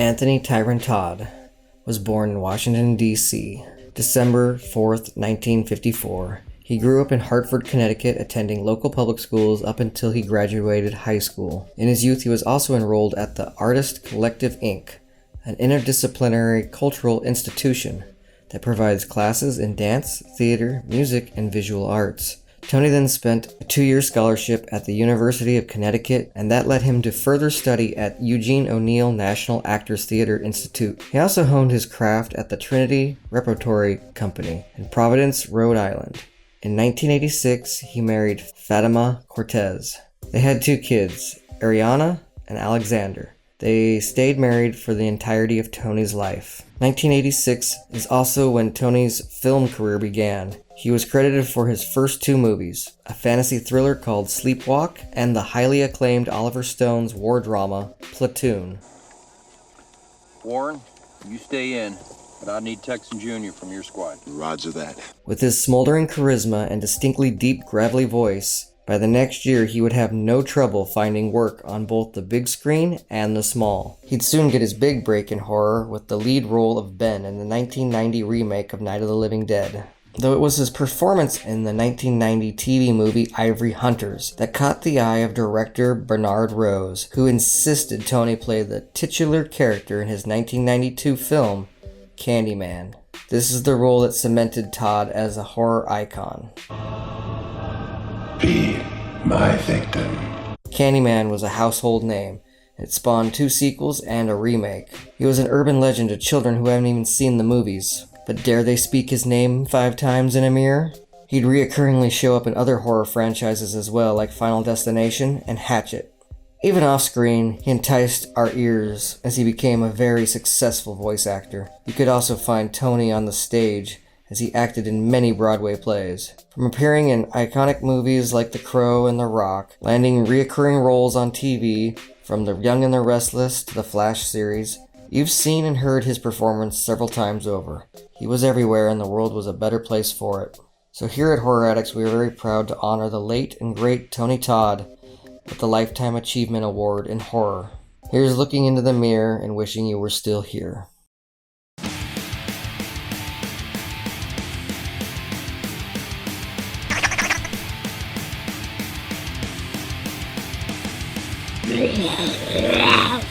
Anthony Tyron Todd was born in Washington, D.C., December 4th, 1954. He grew up in Hartford, Connecticut, attending local public schools up until he graduated high school. In his youth, he was also enrolled at the Artist Collective, Inc., an interdisciplinary cultural institution that provides classes in dance, theater, music, and visual arts. Tony then spent a 2-year scholarship at the University of Connecticut, and that led him to further study at Eugene O'Neill National Actors Theater Institute. He also honed his craft at the Trinity Repertory Company in Providence, Rhode Island. In 1986, he married Fatima Cortez. They had 2 kids, Ariana and Alexander. They stayed married for the entirety of Tony's life. 1986 is also when Tony's film career began. He was credited for his first 2 movies, a fantasy thriller called Sleepwalk and the highly acclaimed Oliver Stone's war drama, Platoon. Warren, you stay in, but I need Texan Jr. from your squad. Roger that. With his smoldering charisma and distinctly deep, gravelly voice, by the next year he would have no trouble finding work on both the big screen and the small. He'd soon get his big break in horror with the lead role of Ben in the 1990 remake of Night of the Living Dead. Though it was his performance in the 1990 TV movie Ivory Hunters that caught the eye of director Bernard Rose, who insisted Tony play the titular character in his 1992 film, Candyman. This is the role that cemented Todd as a horror icon. Be my victim. Candyman was a household name. It spawned 2 sequels and a remake. He was an urban legend to children who haven't even seen the movies. But dare they speak his name 5 times in a mirror? He'd reoccurringly show up in other horror franchises as well, like Final Destination and Hatchet. Even off-screen, he enticed our ears as he became a very successful voice actor. You could also find Tony on the stage, as he acted in many Broadway plays. From appearing in iconic movies like The Crow and The Rock, landing reoccurring roles on TV, from The Young and the Restless to the Flash series, you've seen and heard his performance several times over. He was everywhere and the world was a better place for it. So here at Horror Addicts, we are very proud to honor the late and great Tony Todd with the Lifetime Achievement Award in Horror. Here's looking into the mirror and wishing you were still here. Yeah.